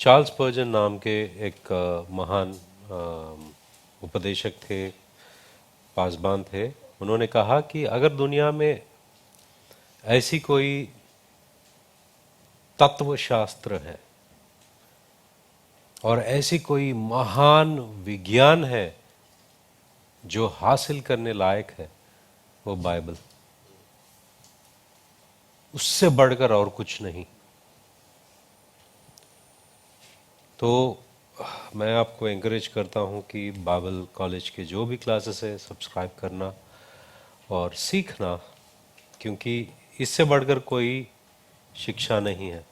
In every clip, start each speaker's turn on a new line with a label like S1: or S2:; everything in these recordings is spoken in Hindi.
S1: चार्ल्स स्पर्जन नाम के एक महान उपदेशक थे, पासबान थे। उन्होंने कहा कि अगर दुनिया में ऐसी कोई तत्वशास्त्र है और ऐसी कोई महान विज्ञान है जो हासिल करने लायक है, वो बाइबल, उससे बढ़कर और कुछ नहीं। तो मैं आपको एंकरेज करता हूं कि बाइबल कॉलेज के जो भी क्लासेस है सब्सक्राइब करना और सीखना, क्योंकि इससे बढ़कर कोई शिक्षा नहीं है।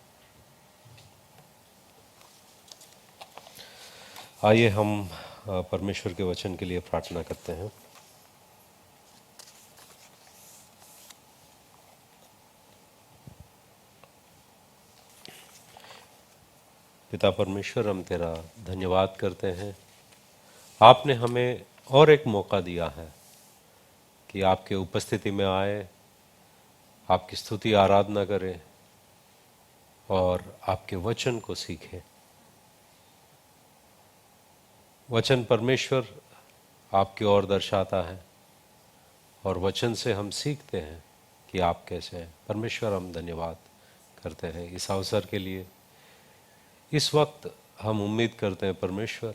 S1: आइए हम परमेश्वर के वचन के लिए प्रार्थना करते हैं। पिता परमेश्वर, हम तेरा धन्यवाद करते हैं, आपने हमें और एक मौका दिया है कि आपके उपस्थिति में आए, आपकी स्तुति आराधना करें और आपके वचन को सीखें। वचन परमेश्वर आपकी ओर दर्शाता है और वचन से हम सीखते हैं कि आप कैसे हैं। परमेश्वर, हम धन्यवाद करते हैं इस अवसर के लिए। इस वक्त हम उम्मीद करते हैं परमेश्वर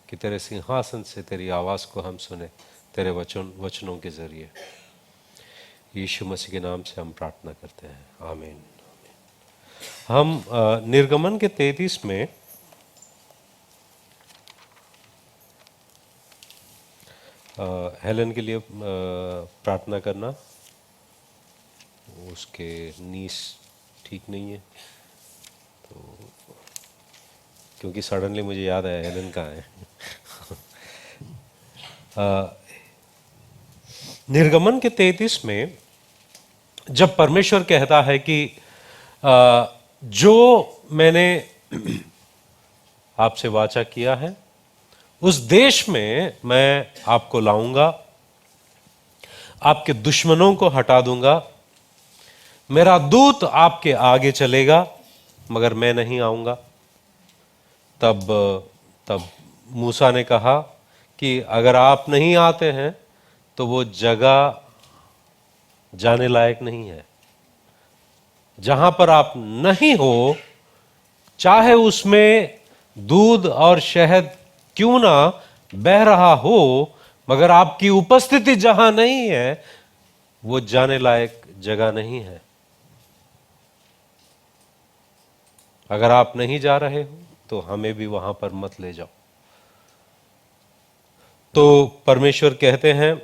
S1: कि तेरे सिंहासन से तेरी आवाज़ को हम सुने, तेरे वचनों के जरिए। यीशु मसीह के नाम से हम प्रार्थना करते हैं, आमीन। हम निर्गमन के 33 में हेलन के लिए प्रार्थना करना, उसके नीस ठीक नहीं है, तो क्योंकि सडनली मुझे याद आया हेलन कहाँ है। निर्गमन के 33 में जब परमेश्वर कहता है कि जो मैंने आपसे वाचा किया है उस देश में मैं आपको लाऊंगा, आपके दुश्मनों को हटा दूंगा, मेरा दूत आपके आगे चलेगा मगर मैं नहीं आऊंगा। तब मूसा ने कहा कि अगर आप नहीं आते हैं तो वो जगह जाने लायक नहीं है। जहां पर आप नहीं हो, चाहे उसमें दूध और शहद क्यों ना बह रहा हो, मगर आपकी उपस्थिति जहां नहीं है वो जाने लायक जगह नहीं है। अगर आप नहीं जा रहे हो तो हमें भी वहां पर मत ले जाओ। तो परमेश्वर कहते हैं,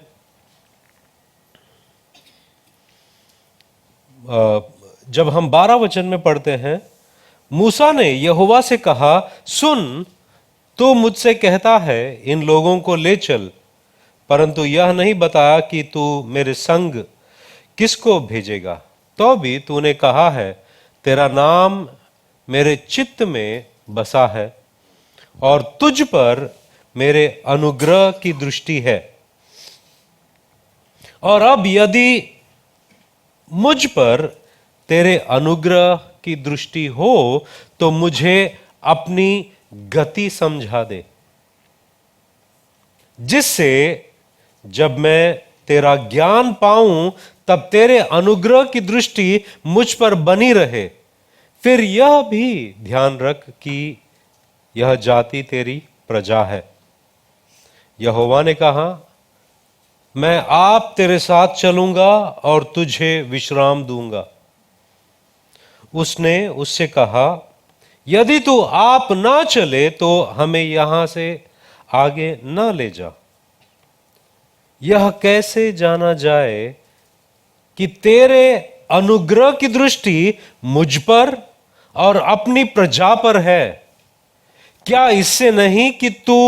S1: जब हम 12 वचन में पढ़ते हैं, मूसा ने यहोवा से कहा, सुन, तू मुझसे कहता है इन लोगों को ले चल, परंतु यह नहीं बताया कि तू मेरे संग किसको भेजेगा। तो भी तूने कहा है, तेरा नाम मेरे चित्त में बसा है और तुझ पर मेरे अनुग्रह की दृष्टि है। और अब यदि मुझ पर तेरे अनुग्रह की दृष्टि हो तो मुझे अपनी गति समझा दे, जिससे जब मैं तेरा ज्ञान पाऊं तब तेरे अनुग्रह की दृष्टि मुझ पर बनी रहे। फिर यह भी ध्यान रख कि यह जाति तेरी प्रजा है। यहोवा ने कहा, मैं आप तेरे साथ चलूंगा और तुझे विश्राम दूंगा। उसने उससे कहा, यदि तू आप ना चले तो हमें यहां से आगे ना ले जा। यह कैसे जाना जाए कि तेरे अनुग्रह की दृष्टि मुझ पर और अपनी प्रजा पर है? क्या इससे नहीं कि तू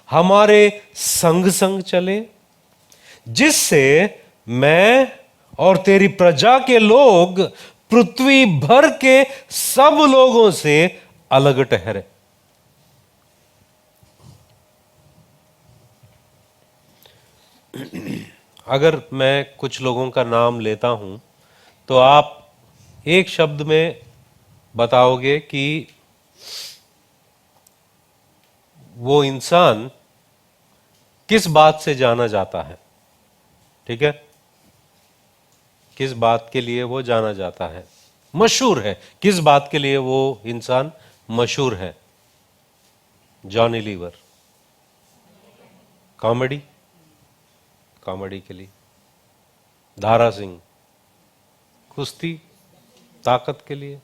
S1: हमारे संग संग चले, जिससे मैं और तेरी प्रजा के लोग पृथ्वी भर के सब लोगों से अलग ठहरे। अगर मैं कुछ लोगों का नाम लेता हूं तो आप एक शब्द में बताओगे कि वो इंसान किस बात से जाना जाता है, ठीक है, किस बात के लिए वो जाना जाता है, मशहूर है, किस बात के लिए वो इंसान मशहूर है? जॉनी लीवर, कॉमेडी, कॉमेडी के लिए। दारा सिंह, कुश्ती, ताकत के लिए।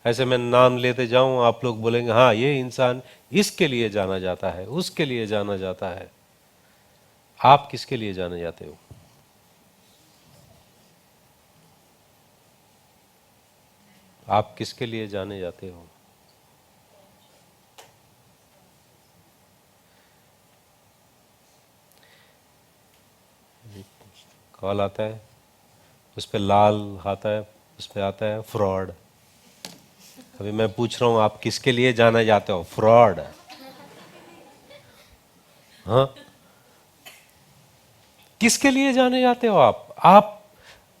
S1: ऐसे मैं नाम लेते जाऊं, आप लोग बोलेंगे हाँ ये इंसान इसके लिए जाना जाता है, उसके लिए जाना जाता है। आप किसके लिए जाने जाते हो? आप किसके लिए जाने जाते हो? कॉल आता है, उस पर लाल आता है, उस पर आता है फ्रॉड। अभी मैं पूछ रहा हूं आप किसके लिए जाना जाते हो? फ्रॉड। हाँ, किसके लिए जाने जाते हो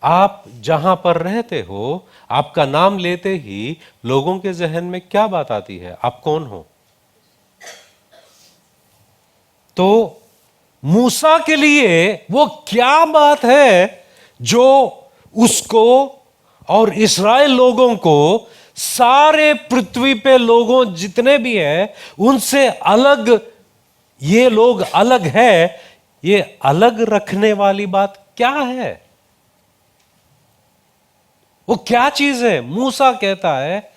S1: आप जहां पर रहते हो, आपका नाम लेते ही लोगों के जहन में क्या बात आती है? आप कौन हो? तो मूसा के लिए वो क्या बात है जो उसको और इस्राएल लोगों को, सारे पृथ्वी पे लोगों जितने भी हैं उनसे अलग, ये लोग अलग है, ये अलग रखने वाली बात क्या है? वो क्या चीज है? मूसा कहता है,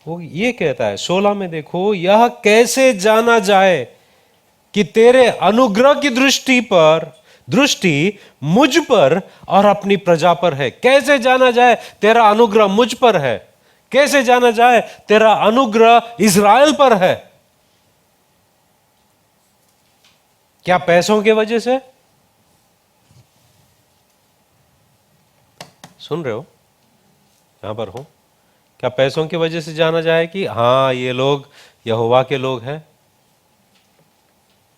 S1: वो ये कहता है 16 में देखो, यह कैसे जाना जाए कि तेरे अनुग्रह की दृष्टि मुझ पर और अपनी प्रजा पर है। कैसे जाना जाए तेरा अनुग्रह मुझ पर है? कैसे जाना जाए तेरा अनुग्रह इज़राइल पर है? क्या पैसों के वजह से? सुन रहे हो? यहां पर हो? क्या पैसों की वजह से जाना जाए कि हां ये लोग यहोवा के लोग हैं?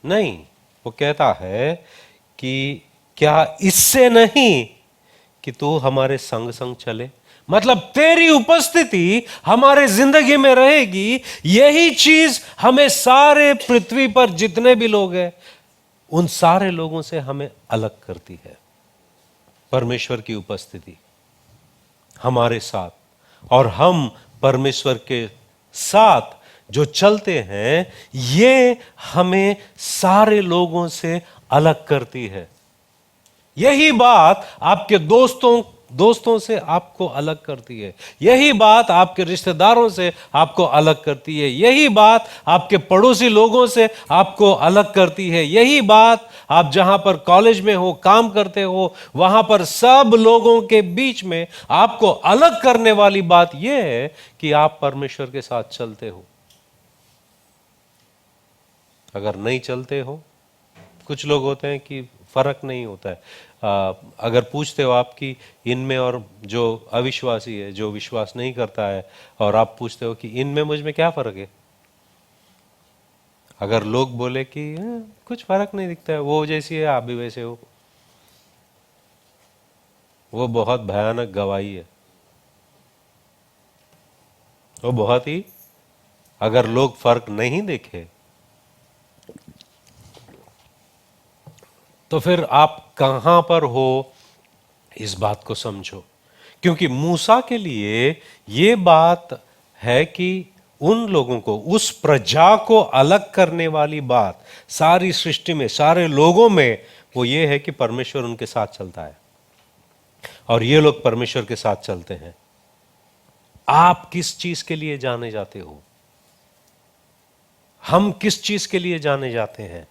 S1: नहीं, वो कहता है कि क्या इससे नहीं कि तू हमारे संग संग चले, मतलब तेरी उपस्थिति हमारे जिंदगी में रहेगी। यही चीज हमें सारे पृथ्वी पर जितने भी लोग हैं उन सारे लोगों से हमें अलग करती है। परमेश्वर की उपस्थिति हमारे साथ, और हम परमेश्वर के साथ जो चलते हैं, ये हमें सारे लोगों से अलग करती है। यही बात आपके दोस्तों से आपको अलग करती है। यही बात आपके रिश्तेदारों से आपको अलग करती है। यही बात आपके पड़ोसी लोगों से आपको अलग करती है। यही बात आप जहां पर कॉलेज में हो, काम करते हो, वहां पर सब लोगों के बीच में आपको अलग करने वाली बात यह है कि आप परमेश्वर के साथ चलते हो। अगर नहीं चलते हो, कुछ लोग होते हैं कि फर्क नहीं होता है। अगर पूछते हो आपकी इनमें और जो अविश्वासी है, जो विश्वास नहीं करता है, और आप पूछते हो कि इनमें मुझ में क्या फर्क है, अगर लोग बोले कि कुछ फर्क नहीं दिखता है, वो जैसी है आप भी वैसे हो, वो बहुत भयानक गवाही है। वो बहुत ही, अगर लोग फर्क नहीं देखे तो फिर आप कहां पर हो, इस बात को समझो। क्योंकि मूसा के लिए यह बात है कि उन लोगों को, उस प्रजा को अलग करने वाली बात सारी सृष्टि में, सारे लोगों में, वो ये है कि परमेश्वर उनके साथ चलता है और ये लोग परमेश्वर के साथ चलते हैं। आप किस चीज के लिए जाने जाते हो? हम किस चीज के लिए जाने जाते हैं?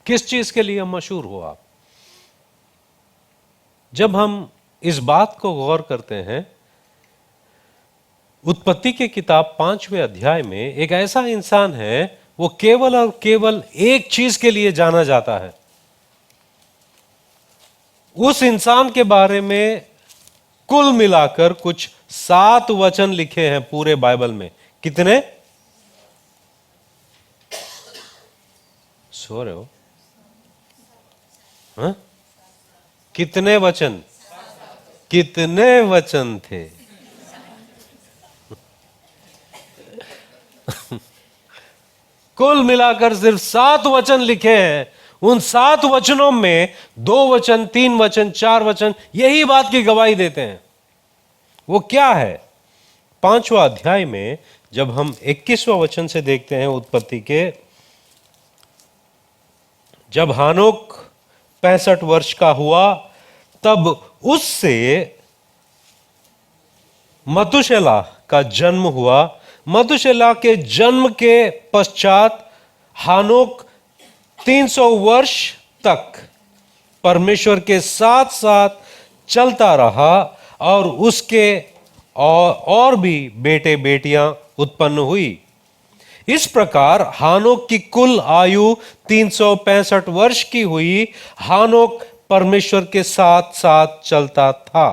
S1: किस चीज के लिए मशहूर हो आप? जब हम इस बात को गौर करते हैं, उत्पत्ति के किताब 5वें अध्याय में एक ऐसा इंसान है, वो केवल और केवल एक चीज के लिए जाना जाता है। उस इंसान के बारे में कुल मिलाकर कुछ 7 वचन लिखे हैं पूरे बाइबल में। कितने? सो रहे हो? हाँ? कितने वचन? कितने वचन थे? कुल मिलाकर सिर्फ 7 वचन लिखे हैं। उन 7 वचनों में 2 वचन, 3 वचन, 4 वचन यही बात की गवाही देते हैं। वो क्या है? 5वां अध्याय में जब हम 21वां वचन से देखते हैं उत्पत्ति के, जब हानोक 65 वर्ष का हुआ तब उससे मतुशेला का जन्म हुआ। मतुशेला के जन्म के पश्चात हानोक 300 वर्ष तक परमेश्वर के साथ साथ चलता रहा और उसके और भी बेटे बेटियां उत्पन्न हुई। इस प्रकार हानोक की कुल आयु 365 वर्ष की हुई। हानोक परमेश्वर के साथ साथ चलता था।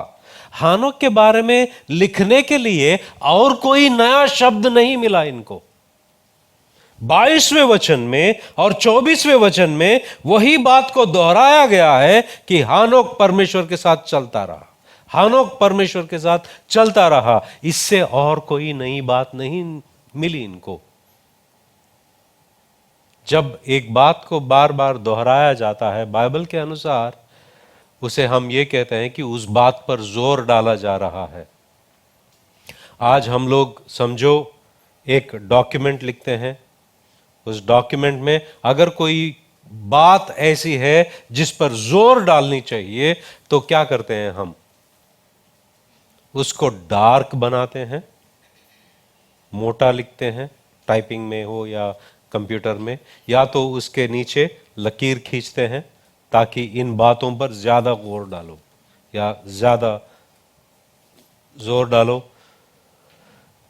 S1: हानोक के बारे में लिखने के लिए और कोई नया शब्द नहीं मिला इनको। 22वें वचन में और 24वें वचन में वही बात को दोहराया गया है कि हानोक परमेश्वर के साथ चलता रहा। हानोक परमेश्वर के साथ चलता रहा। इससे और कोई नई बात नहीं मिली इनको। जब एक बात को बार बार दोहराया जाता है बाइबल के अनुसार, उसे हम ये कहते हैं कि उस बात पर जोर डाला जा रहा है। आज हम लोग समझो एक डॉक्यूमेंट लिखते हैं, उस डॉक्यूमेंट में अगर कोई बात ऐसी है जिस पर जोर डालनी चाहिए तो क्या करते हैं हम? उसको डार्क बनाते हैं, मोटा लिखते हैं, टाइपिंग में हो या कंप्यूटर में, या तो उसके नीचे लकीर खींचते हैं ताकि इन बातों पर ज्यादा गौर डालो या ज्यादा जोर डालो।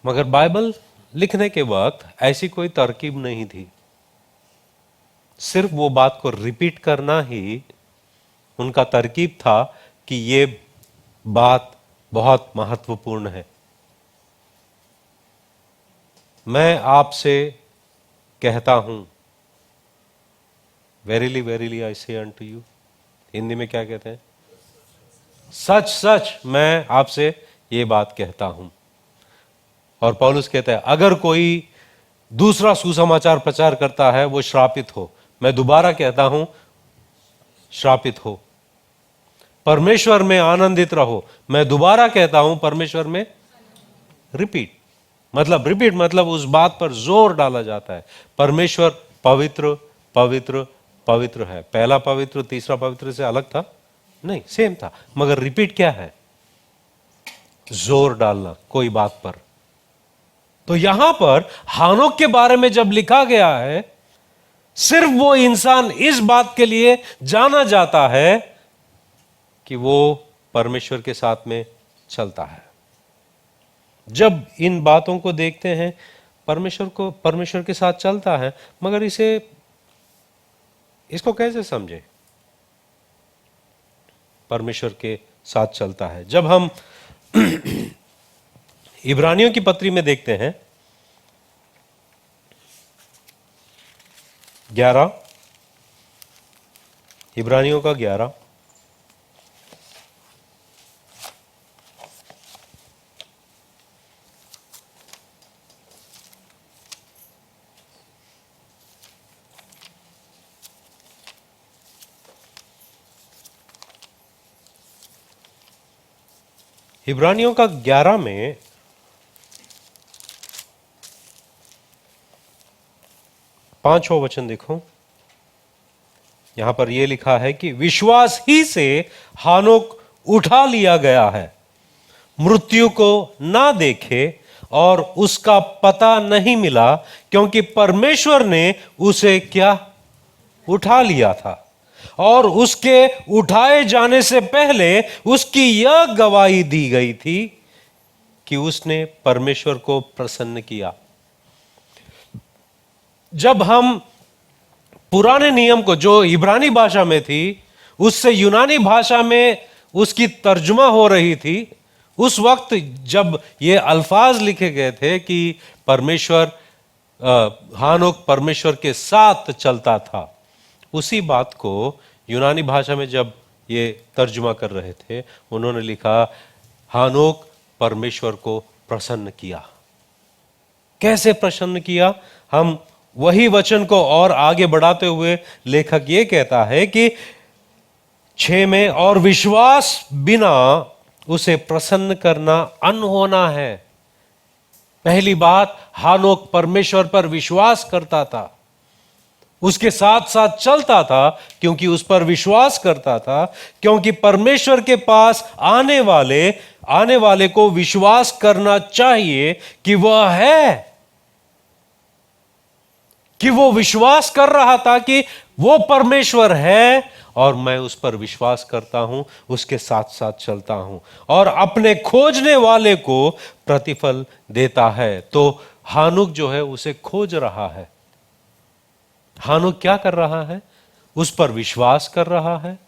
S1: मगर बाइबल लिखने के वक्त ऐसी कोई तरकीब नहीं थी। सिर्फ वो बात को रिपीट करना ही उनका तरकीब था कि ये बात बहुत महत्वपूर्ण है। मैं आपसे कहता हूं, वेरीली वेरीली आई से अनटू यू। हिंदी में क्या कहते हैं? सच सच मैं आपसे ये बात कहता हूं। और पौलुस कहता है अगर कोई दूसरा सुसमाचार प्रचार करता है वो श्रापित हो। मैं दोबारा कहता हूं, श्रापित हो। परमेश्वर में आनंदित रहो। मैं दोबारा कहता हूं, परमेश्वर में रिपीट मतलब उस बात पर जोर डाला जाता है। परमेश्वर पवित्र पवित्र पवित्र है। पहला पवित्र तीसरा पवित्र से अलग था? नहीं, सेम था। मगर रिपीट क्या है? जोर डालना कोई बात पर। तो यहां पर हानोक के बारे में जब लिखा गया है, सिर्फ वो इंसान इस बात के लिए जाना जाता है कि वो परमेश्वर के साथ में चलता है। जब इन बातों को देखते हैं, परमेश्वर के साथ चलता है, मगर इसको कैसे समझे? परमेश्वर के साथ चलता है। जब हम इब्रानियों की पत्री में देखते हैं 11, इब्रानियों का 11, इब्रानियों का 11 में 5वां वचन देखो। यहां पर यह लिखा है कि विश्वास ही से हानोक उठा लिया गया है, मृत्यु को ना देखे और उसका पता नहीं मिला, क्योंकि परमेश्वर ने उसे क्या उठा लिया था। और उसके उठाए जाने से पहले उसकी यह गवाही दी गई थी कि उसने परमेश्वर को प्रसन्न किया। जब हम पुराने नियम को, जो इब्रानी भाषा में थी, उससे यूनानी भाषा में उसकी तर्जुमा हो रही थी, उस वक्त जब ये अल्फाज लिखे गए थे कि परमेश्वर, हानोक परमेश्वर के साथ चलता था, उसी बात को यूनानी भाषा में जब ये तर्जुमा कर रहे थे, उन्होंने लिखा हानोक परमेश्वर को प्रसन्न किया। कैसे प्रसन्न किया? हम वही वचन को और आगे बढ़ाते हुए लेखक ये कहता है कि 6 में, और विश्वास बिना उसे प्रसन्न करना अनहोना है। पहली बात, हानोक परमेश्वर पर विश्वास करता था, उसके साथ साथ चलता था, क्योंकि उस पर विश्वास करता था, क्योंकि परमेश्वर के पास आने वाले को विश्वास करना चाहिए कि वह है, कि वो विश्वास कर रहा था कि वो परमेश्वर है और मैं उस पर विश्वास करता हूं, उसके साथ साथ चलता हूं और अपने खोजने वाले को प्रतिफल देता है। तो हानुक जो है उसे खोज रहा है। हानुक क्या कर रहा है? उस पर विश्वास कर रहा है,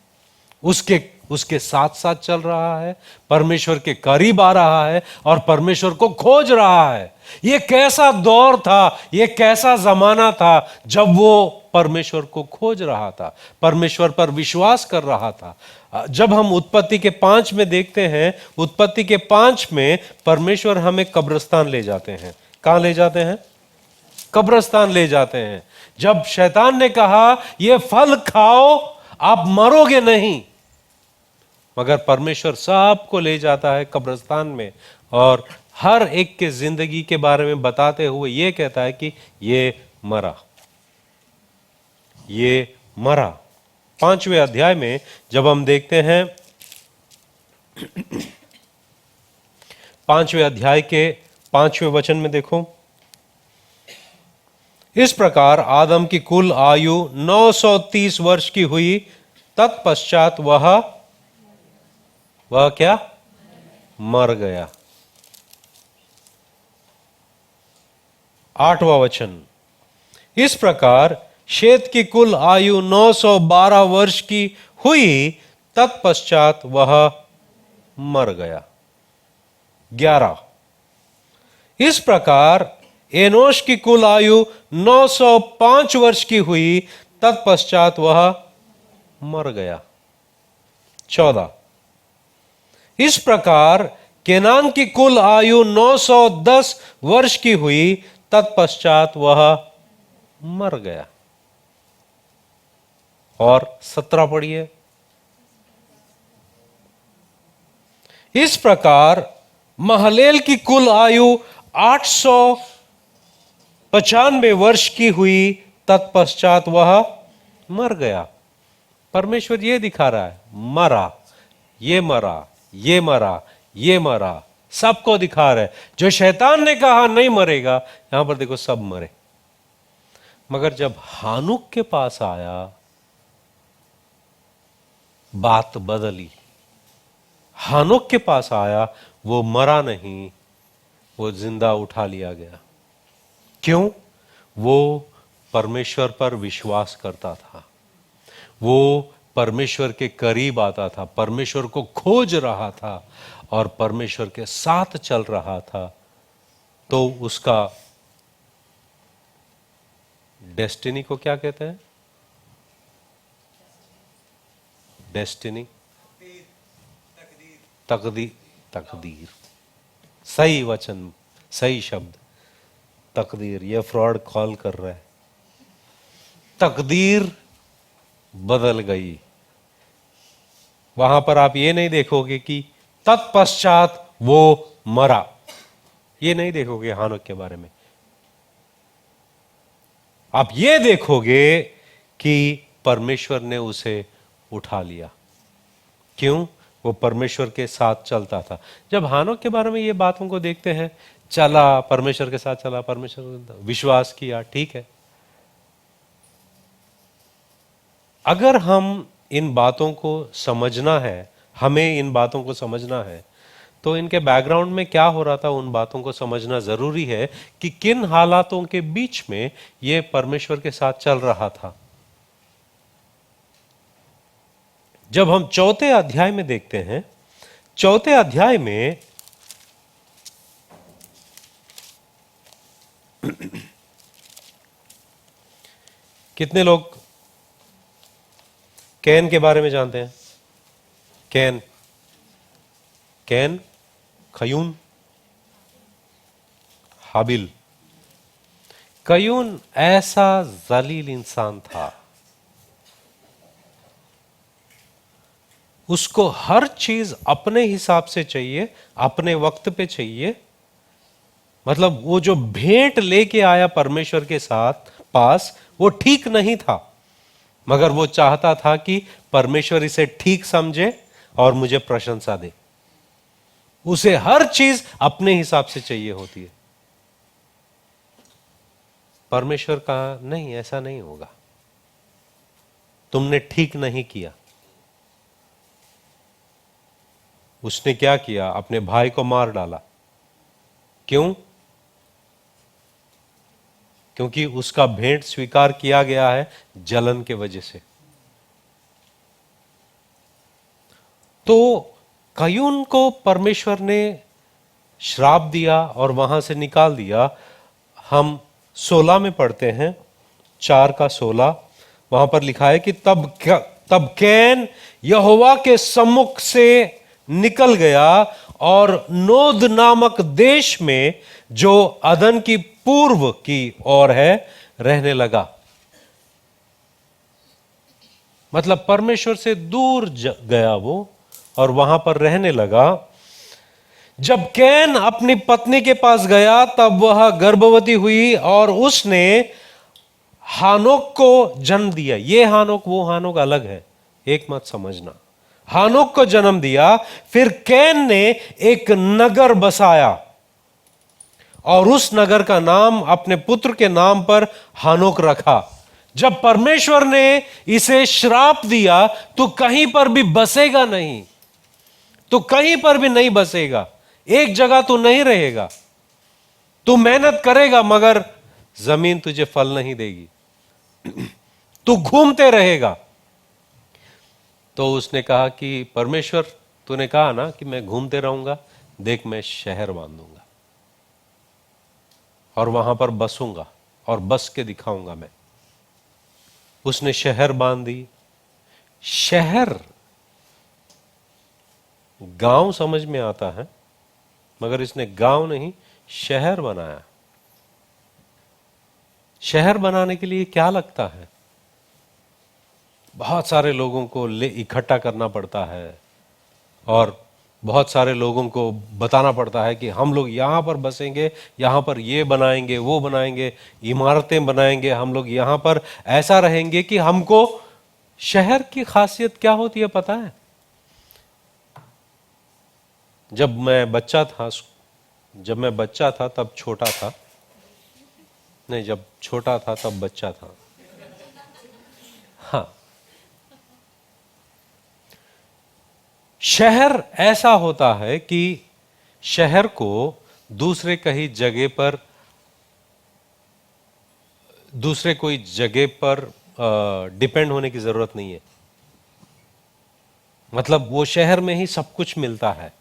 S1: उसके साथ साथ चल रहा है, परमेश्वर के करीब आ रहा है और परमेश्वर को खोज रहा है। यह कैसा दौर था, यह कैसा जमाना था जब वो परमेश्वर को खोज रहा था, परमेश्वर पर विश्वास कर रहा था। जब हम उत्पत्ति के 5 में देखते हैं, उत्पत्ति के 5 में परमेश्वर हमें कब्रिस्तान ले जाते हैं। कहां ले जाते हैं? कब्रिस्तान ले जाते हैं। जब शैतान ने कहा यह फल खाओ आप मरोगे नहीं, मगर परमेश्वर सबको ले जाता है कब्रिस्तान में और हर एक के जिंदगी के बारे में बताते हुए यह कहता है कि ये मरा, ये मरा। 5वें अध्याय में जब हम देखते हैं, 5वें अध्याय के 5वें वचन में देखो, इस प्रकार आदम की कुल आयु 930 वर्ष की हुई, तत्पश्चात वह क्या? मर गया। 8वां वचन, इस प्रकार शेत की कुल आयु 912 वर्ष की हुई, तत्पश्चात वह मर गया। 11, इस प्रकार एनोश की कुल आयु 905 वर्ष की हुई, तत्पश्चात वह मर गया। 14, इस प्रकार केनान की कुल आयु 910 वर्ष की हुई, तत्पश्चात वह मर गया। और 17 पढ़िए, इस प्रकार महलेल की कुल आयु 895 वर्ष की हुई, तत्पश्चात वह मर गया। परमेश्वर यह दिखा रहा है, मरा, ये मरा, ये मरा, ये मरा, सबको दिखा रहा है। जो शैतान ने कहा नहीं मरेगा, यहां पर देखो सब मरे। मगर जब हानुक के पास आया, बात बदली। हानुक के पास आया, वो मरा नहीं, वो जिंदा उठा लिया गया। क्यों? वो परमेश्वर पर विश्वास करता था, वो परमेश्वर के करीब आता था, परमेश्वर को खोज रहा था और परमेश्वर के साथ चल रहा था। तो उसका डेस्टिनी को क्या कहते हैं? डेस्टिनी, तकदीर, तकदीर, सही वचन, सही शब्द, तकदीर। यह फ्रॉड कॉल कर रहा है। तकदीर बदल गई। वहां पर आप ये नहीं देखोगे कि तत्पश्चात वो मरा, ये नहीं देखोगे हानुक के बारे में। आप ये देखोगे कि परमेश्वर ने उसे उठा लिया। क्यों? वो परमेश्वर के साथ चलता था। जब हानुक के बारे में ये बातों को देखते हैं, चला परमेश्वर के साथ, चला परमेश्वर, विश्वास किया, ठीक है। अगर हम इन बातों को समझना है, हमें इन बातों को समझना है, तो इनके बैकग्राउंड में क्या हो रहा था उन बातों को समझना जरूरी है कि किन हालातों के बीच में ये परमेश्वर के साथ चल रहा था। जब हम 4 अध्याय में देखते हैं, 4 अध्याय में कितने लोग कैन के बारे में जानते हैं? कैन, कैन, खयून, हाबिल। कयून ऐसा जलील इंसान था, उसको हर चीज अपने हिसाब से चाहिए, अपने वक्त पे चाहिए। मतलब वो जो भेंट लेके आया परमेश्वर के साथ पास, वो ठीक नहीं था, मगर वो चाहता था कि परमेश्वर इसे ठीक समझे और मुझे प्रशंसा दे। उसे हर चीज अपने हिसाब से चाहिए होती है। परमेश्वर कहा नहीं, ऐसा नहीं होगा, तुमने ठीक नहीं किया। उसने क्या किया? अपने भाई को मार डाला। क्यों? क्योंकि उसका भेंट स्वीकार किया गया है जलन के वजह से। तो कयून को परमेश्वर ने श्राप दिया और वहां से निकाल दिया। हम 16 में पढ़ते हैं, 4:16, वहां पर लिखा है कि तब कैन यहोवा के सम्मुख से निकल गया और नोद नामक देश में जो अदन की पूर्व की ओर है रहने लगा। मतलब परमेश्वर से दूर गया वो और वहां पर रहने लगा। जब कैन अपनी पत्नी के पास गया तब वह गर्भवती हुई और उसने हानोक को जन्म दिया। ये हानोक वो हानोक अलग है, एक मत समझना। हानोक को जन्म दिया। फिर कैन ने एक नगर बसाया और उस नगर का नाम अपने पुत्र के नाम पर हानोक रखा। जब परमेश्वर ने इसे श्राप दिया तो कहीं पर भी बसेगा नहीं, तो कहीं पर भी नहीं बसेगा, एक जगह तो नहीं रहेगा। तू मेहनत करेगा मगर जमीन तुझे फल नहीं देगी, तू घूमते रहेगा। तो उसने कहा कि परमेश्वर तूने कहा ना कि मैं घूमते रहूंगा, देख मैं शहर बांधूंगा और वहां पर बसूंगा और बस के दिखाऊंगा मैं। उसने शहर बांध दी। शहर गांव समझ में आता है, मगर इसने गांव नहीं शहर बनाया। शहर बनाने के लिए क्या लगता है? बहुत सारे लोगों को इकट्ठा करना पड़ता है और बहुत सारे लोगों को बताना पड़ता है कि हम लोग यहां पर बसेंगे, यहां पर ये बनाएंगे, वो बनाएंगे, इमारतें बनाएंगे, हम लोग यहां पर ऐसा रहेंगे कि हमको। शहर की खासियत क्या होती है पता है? जब मैं बच्चा था तब छोटा था, नहीं जब छोटा था तब बच्चा था। हाँ, शहर ऐसा होता है कि शहर को दूसरे कोई जगह पर डिपेंड होने की जरूरत नहीं है। मतलब वो शहर में ही सब कुछ मिलता है,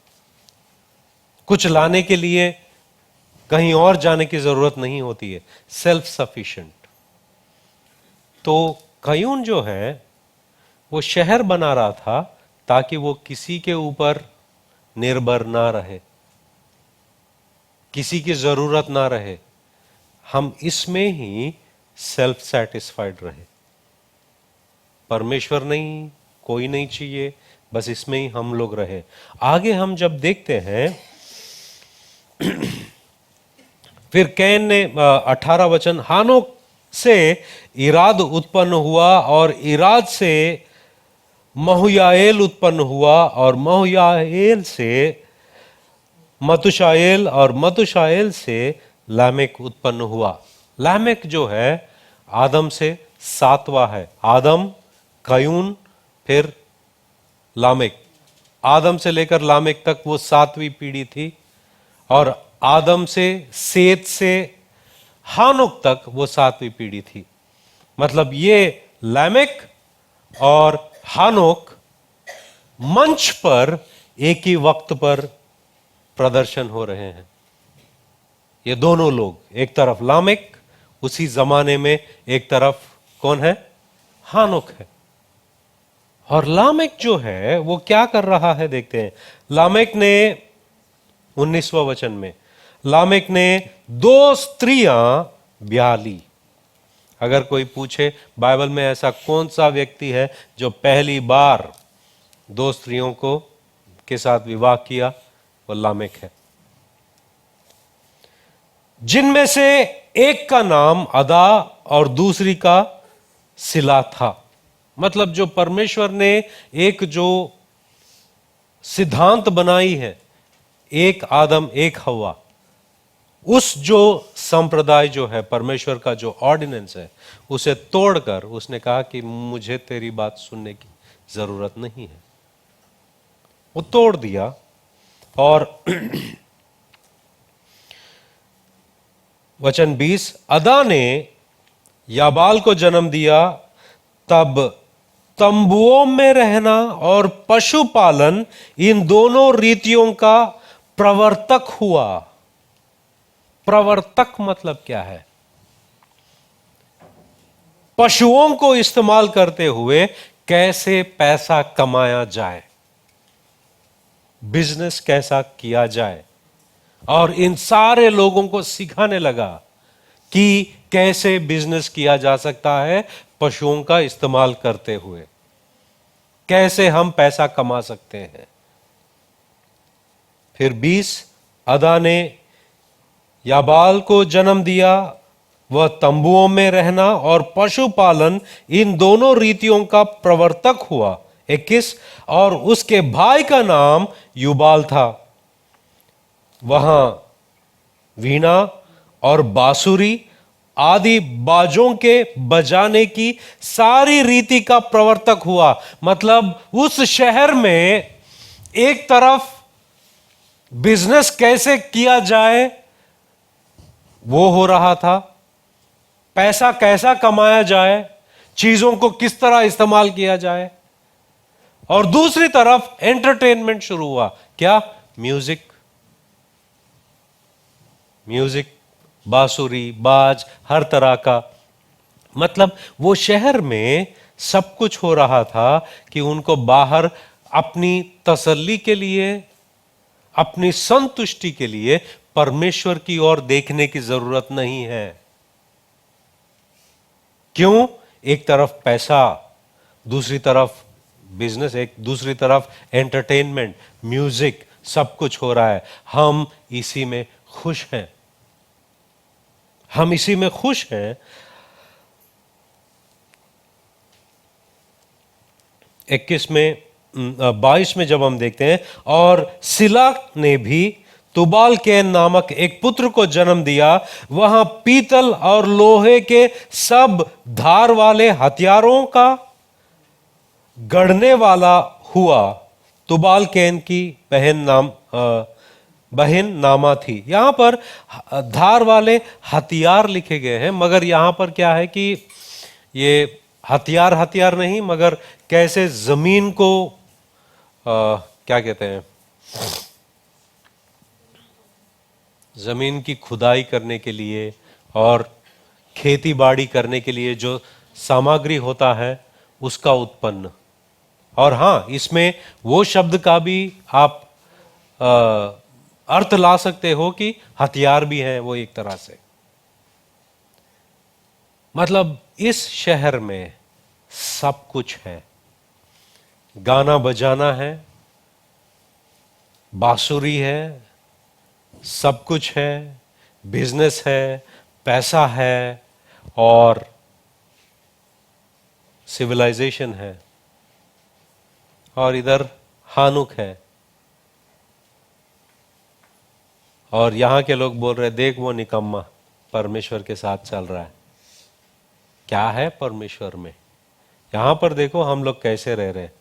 S1: कुछ लाने के लिए कहीं और जाने की जरूरत नहीं होती है, सेल्फ सफिशिएंट। तो कयून जो है वो शहर बना रहा था ताकि वो किसी के ऊपर निर्भर ना रहे, किसी की जरूरत ना रहे, हम इसमें ही सेल्फ सेटिस्फाइड रहे। परमेश्वर नहीं, कोई नहीं चाहिए, बस इसमें ही हम लोग रहे। आगे हम जब देखते हैं फिर कैन ने 18 वचन, हानोक से इराद उत्पन्न हुआ और इराद से महुयाएल उत्पन्न हुआ और महुयाएल से मतुशाएल और मतुशाएल से लामेक उत्पन्न हुआ। लामेक जो है आदम से 7वां है। आदम, कयून, फिर लामेक। आदम से लेकर लामेक तक वो 7वीं पीढ़ी थी और आदम से, सेत से हानोक तक वो 7वीं पीढ़ी थी। मतलब ये लामेक और हानोक मंच पर एक ही वक्त पर प्रदर्शन हो रहे हैं। ये दोनों लोग, एक तरफ लामेक उसी जमाने में, एक तरफ कौन है? हानोक है। और लामेक जो है वो क्या कर रहा है देखते हैं। लामेक ने 19वां वचन में, लामेक ने 2 स्त्रियां ब्याली। अगर कोई पूछे बाइबल में ऐसा कौन सा व्यक्ति है जो पहली बार दो स्त्रियों को के साथ विवाह किया, वो लामेक है। जिनमें से एक का नाम अदा और दूसरी का सिला था। मतलब जो परमेश्वर ने एक जो सिद्धांत बनाई है, एक आदम एक हवा, उस जो संप्रदाय जो है, परमेश्वर का जो ऑर्डिनेंस है, उसे तोड़कर उसने कहा कि मुझे तेरी बात सुनने की जरूरत नहीं है। वो तोड़ दिया। और वचन 20, अदा ने याबाल को जन्म दिया, तब तंबुओं में रहना और पशुपालन इन दोनों रीतियों का प्रवर्तक हुआ। प्रवर्तक मतलब क्या है? पशुओं को इस्तेमाल करते हुए कैसे पैसा कमाया जाए, बिजनेस कैसा किया जाए, और इन सारे लोगों को सिखाने लगा कि कैसे बिजनेस किया जा सकता है पशुओं का इस्तेमाल करते हुए, कैसे हम पैसा कमा सकते हैं। फिर 20, अदा ने याबाल को जन्म दिया, वह तंबुओं में रहना और पशुपालन इन दोनों रीतियों का प्रवर्तक हुआ। 21, और उसके भाई का नाम युबाल था, वहां वीणा और बांसुरी आदि बाजों के बजाने की सारी रीति का प्रवर्तक हुआ। मतलब उस शहर में एक तरफ बिजनेस कैसे किया जाए वो हो रहा था, पैसा कैसा कमाया जाए, चीजों को किस तरह इस्तेमाल किया जाए, और दूसरी तरफ एंटरटेनमेंट शुरू हुआ। क्या? म्यूजिक, म्यूजिक, बांसुरी, बाज, हर तरह का। मतलब वो शहर में सब कुछ हो रहा था कि उनको बाहर अपनी तसल्ली के लिए, अपनी संतुष्टि के लिए परमेश्वर की ओर देखने की जरूरत नहीं है। क्यों? एक तरफ पैसा, दूसरी तरफ बिजनेस, एक दूसरी तरफ एंटरटेनमेंट, म्यूजिक, सब कुछ हो रहा है। हम इसी में खुश हैं, हम इसी में खुश हैं। 21 में 22 में जब हम देखते हैं, और सिला ने भी तुबाल के नामक एक पुत्र को जन्म दिया, वहां पीतल और लोहे के सब धार वाले हथियारों का गढ़ने वाला हुआ। तुबाल कैन की बहन नामा थी। यहां पर धार वाले हथियार लिखे गए हैं, मगर यहां पर क्या है कि ये हथियार हथियार नहीं, मगर कैसे जमीन को क्या कहते हैं, जमीन की खुदाई करने के लिए और खेती बाड़ी करने के लिए जो सामग्री होता है उसका उत्पन्न। और हां, इसमें वो शब्द का भी आप अर्थ ला सकते हो कि हथियार भी हैं वो एक तरह से। मतलब इस शहर में सब कुछ है, गाना बजाना है, बांसुरी है, सब कुछ है, बिजनेस है, पैसा है और सिविलाइजेशन है। और इधर हानुक है, और यहां के लोग बोल रहे देख वो निकम्मा परमेश्वर के साथ चल रहा है। क्या है परमेश्वर में? यहां पर देखो हम लोग कैसे रह रहे हैं।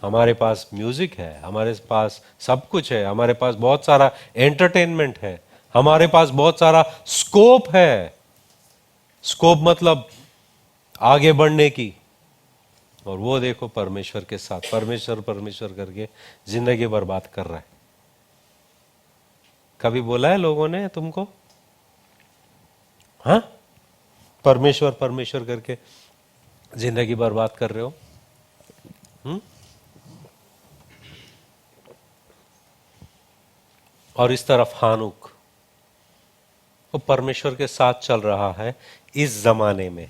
S1: हमारे पास म्यूजिक है, हमारे पास सब कुछ है, हमारे पास बहुत सारा एंटरटेनमेंट है, हमारे पास बहुत सारा स्कोप है। स्कोप मतलब आगे बढ़ने की। और वो देखो परमेश्वर के साथ परमेश्वर परमेश्वर करके जिंदगी बर्बाद कर रहा है। कभी बोला है लोगों ने तुमको? हाँ, परमेश्वर परमेश्वर करके जिंदगी बर्बाद कर रहे हो। और इस तरफ हानुक, वो परमेश्वर के साथ चल रहा है इस जमाने में।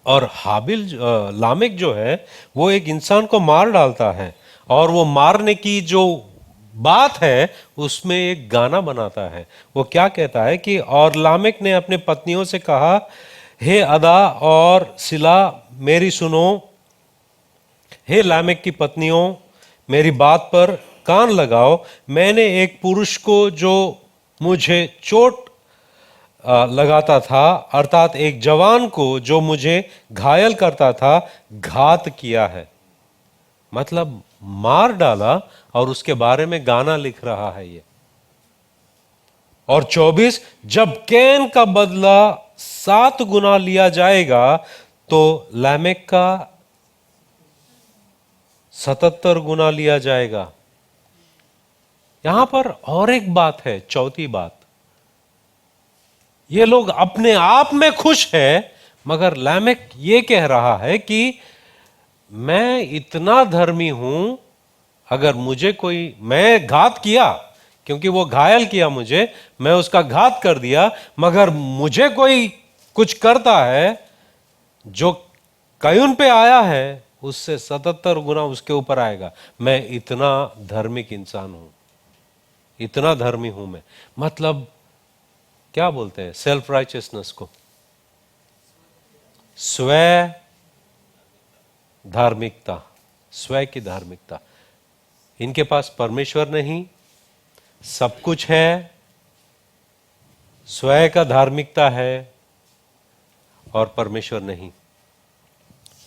S1: और लामेक जो है वो एक इंसान को मार डालता है, और वो मारने की जो बात है उसमें एक गाना बनाता है। वो क्या कहता है कि और लामेक ने अपने पत्नियों से कहा, हे अदा और सिला मेरी सुनो, हे लामेक की पत्नियों मेरी बात पर कान लगाओ। मैंने एक पुरुष को जो मुझे चोट लगाता था, अर्थात एक जवान को जो मुझे घायल करता था, घात किया है। मतलब मार डाला, और उसके बारे में गाना लिख रहा है ये। और 24, जब कैन का बदला 7 गुना लिया जाएगा तो लामेक का 77 गुना लिया जाएगा। यहां पर और एक बात है, चौथी बात, ये लोग अपने आप में खुश है, मगर लामेक ये कह रहा है कि मैं इतना धर्मी हूं, अगर मुझे कोई, मैं घात किया क्योंकि वो घायल किया मुझे, मैं उसका घात कर दिया, मगर मुझे कोई कुछ करता है, जो कायून पे आया है उससे 77 गुना उसके ऊपर आएगा। मैं इतना धार्मिक इंसान हूं, इतना धर्मी हूं मैं। मतलब क्या बोलते हैं सेल्फ राइचियसनेस को, स्व धार्मिकता, स्व की धार्मिकता। इनके पास परमेश्वर नहीं, सब कुछ है, स्वयं का धार्मिकता है और परमेश्वर नहीं।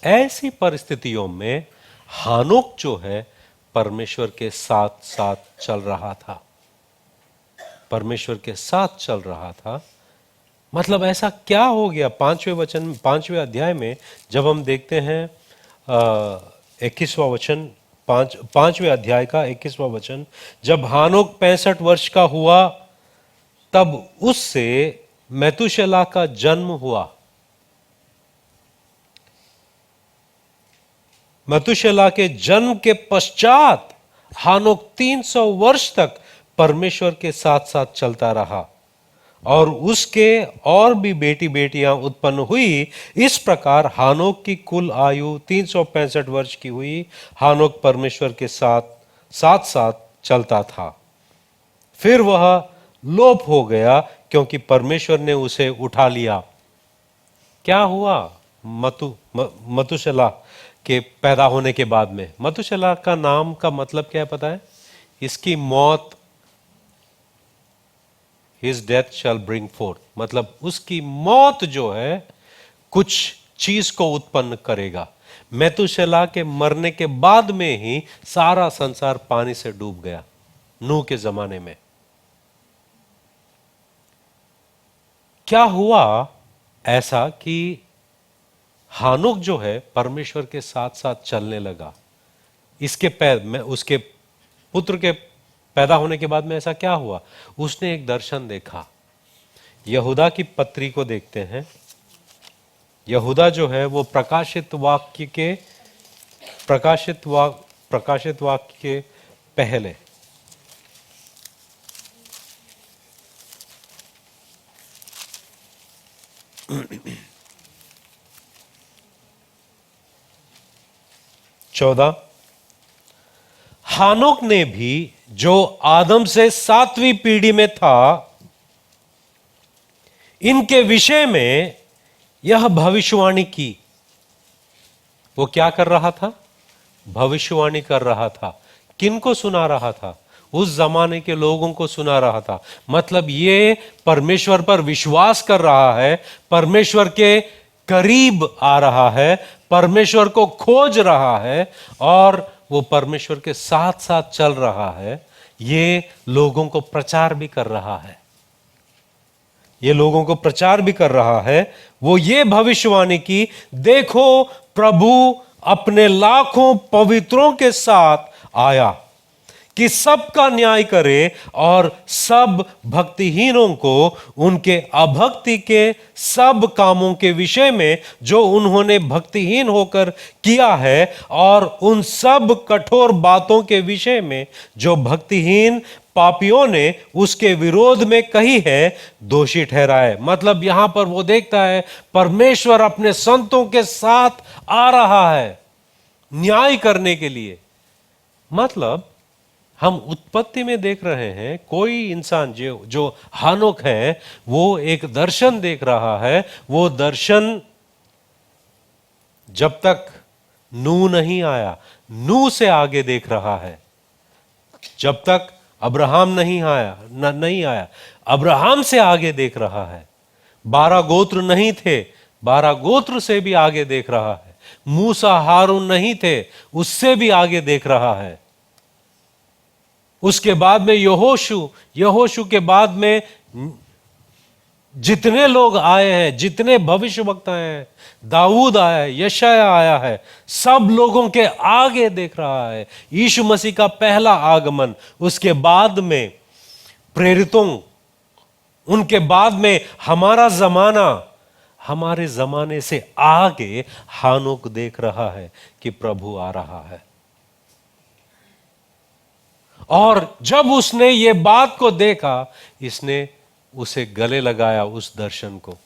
S1: ऐसी परिस्थितियों में हानोक जो है परमेश्वर के साथ साथ चल रहा था, परमेश्वर के साथ चल रहा था। मतलब ऐसा क्या हो गया? 5वें अध्याय में जब हम देखते हैं 21वां वचन, 5वें अध्याय का 21वां वचन, जब हानोक 65 वर्ष का हुआ तब उससे मेतुशेला का जन्म हुआ। मेतुशेला के जन्म के पश्चात हानोक 300 वर्ष तक परमेश्वर के साथ साथ चलता रहा, और उसके और भी बेटी बेटियां उत्पन्न हुई। इस प्रकार हानोक की कुल आयु 365 वर्ष की हुई। हानोक परमेश्वर के साथ साथ चलता था। फिर वह लोप हो गया क्योंकि परमेश्वर ने उसे उठा लिया। क्या हुआ? मतुशेला के पैदा होने के बाद में, मतुशेला का नाम का मतलब क्या है पता है? इसकी मौत, His death shall bring forth, मतलब उसकी मौत जो है कुछ चीज को उत्पन्न करेगा। मेतुशेला के मरने के बाद में ही सारा संसार पानी से डूब गया, नूह के जमाने में। क्या हुआ ऐसा कि हानोक जो है परमेश्वर के साथ साथ चलने लगा। उसके पुत्र के पैदा होने के बाद में ऐसा क्या हुआ? उसने एक दर्शन देखा। यहूदा की पत्री को देखते हैं। यहूदा जो है वो प्रकाशित वाक्य के पहले, चौदह, हानोक ने भी जो आदम से 7वीं पीढ़ी में था, इनके विषय में यह भविष्यवाणी की। वो क्या कर रहा था? भविष्यवाणी कर रहा था। किनको सुना रहा था? उस जमाने के लोगों को सुना रहा था। मतलब ये परमेश्वर पर विश्वास कर रहा है, परमेश्वर के करीब आ रहा है, परमेश्वर को खोज रहा है, और वो परमेश्वर के साथ साथ चल रहा है। ये लोगों को प्रचार भी कर रहा है, ये लोगों को प्रचार भी कर रहा है। वो ये भविष्यवाणी की, देखो प्रभु अपने लाखों पवित्रों के साथ आया कि सबका न्याय करे और सब भक्तिहीनों को उनके अभक्ति के सब कामों के विषय में जो उन्होंने भक्तिहीन होकर किया है, और उन सब कठोर बातों के विषय में जो भक्तिहीन पापियों ने उसके विरोध में कही है, दोषी ठहराए। मतलब यहां पर वो देखता है परमेश्वर अपने संतों के साथ आ रहा है न्याय करने के लिए। मतलब हम उत्पत्ति में देख रहे हैं कोई इंसान जो हानोक है वो एक दर्शन देख रहा है। वो दर्शन जब तक नूह नहीं आया, नूह से आगे देख रहा है। जब तक अब्राहम नहीं आया, अब्राहम से आगे देख रहा है। 12 गोत्र नहीं थे, 12 गोत्र से भी आगे देख रहा है। मूसा हारून नहीं थे, उससे भी आगे देख रहा है। उसके बाद में यहोशू के बाद में जितने लोग आए हैं, जितने भविष्यवक्ता हैं, दाऊद आया है, यशाया आया है, सब लोगों के आगे देख रहा है। यीशु मसीह का पहला आगमन, उसके बाद में प्रेरितों, उनके बाद में हमारा जमाना, हमारे जमाने से आगे हानोक देख रहा है कि प्रभु आ रहा है। और जब उसने ये बात को देखा, इसने उसे गले लगाया उस दर्शन को।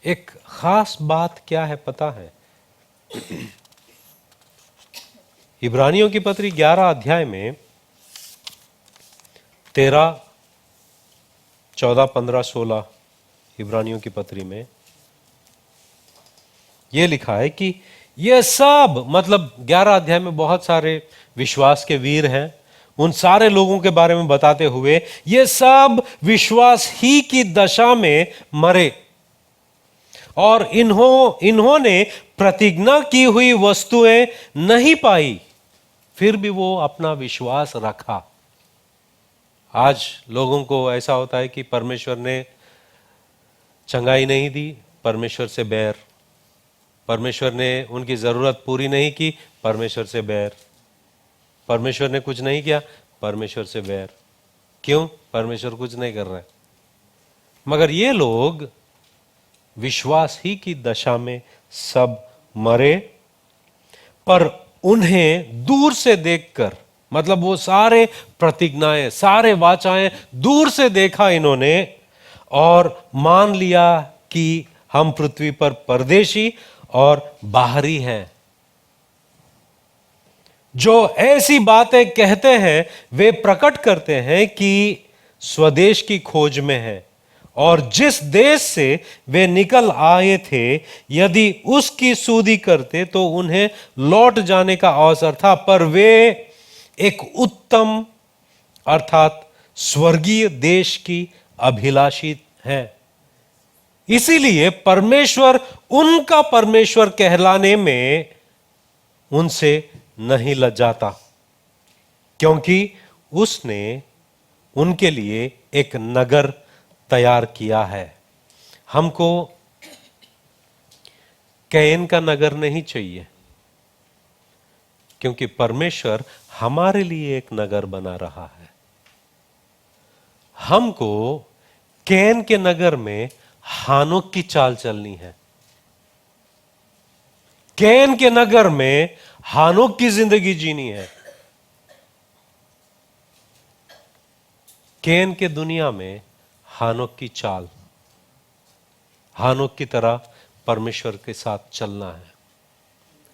S1: एक खास बात क्या है पता है? इब्रानियों की पत्री 11 अध्याय में 13, 14, 15, 16 इब्रानियों की पत्री में यह लिखा है कि यह सब, मतलब 11 अध्याय में बहुत सारे विश्वास के वीर हैं, उन सारे लोगों के बारे में बताते हुए ये सब विश्वास ही की दशा में मरे और इन्होंने प्रतिज्ञा की हुई वस्तुएं नहीं पाई, फिर भी वो अपना विश्वास रखा। आज लोगों को ऐसा होता है कि परमेश्वर ने चंगाई नहीं दी, परमेश्वर से बैर। परमेश्वर ने उनकी जरूरत पूरी नहीं की, परमेश्वर से बैर। परमेश्वर ने कुछ नहीं किया, परमेश्वर से बैर। क्यों? परमेश्वर कुछ नहीं कर रहा है। मगर ये लोग विश्वास ही की दशा में सब मरे, पर उन्हें दूर से देखकर, मतलब वो सारे प्रतिज्ञाएं, सारे वाचाएं दूर से देखा इन्होंने और मान लिया कि हम पृथ्वी पर परदेशी और बाहरी हैं। जो ऐसी बातें कहते हैं वे प्रकट करते हैं कि स्वदेश की खोज में हैं और जिस देश से वे निकल आए थे यदि उसकी सुधि करते तो उन्हें लौट जाने का अवसर था, पर वे एक उत्तम अर्थात स्वर्गीय देश की अभिलाषी हैं। इसीलिए परमेश्वर उनका परमेश्वर कहलाने में उनसे नहीं लज्जाता, क्योंकि उसने उनके लिए एक नगर तैयार किया है। हमको कैन का नगर नहीं चाहिए, क्योंकि परमेश्वर हमारे लिए एक नगर बना रहा है। हमको कैन के नगर में हानोक की चाल चलनी है। कैन के नगर में हानोक की जिंदगी जीनी है। कैन के दुनिया में हानोक की चाल, हानोक की तरह परमेश्वर के साथ चलना है।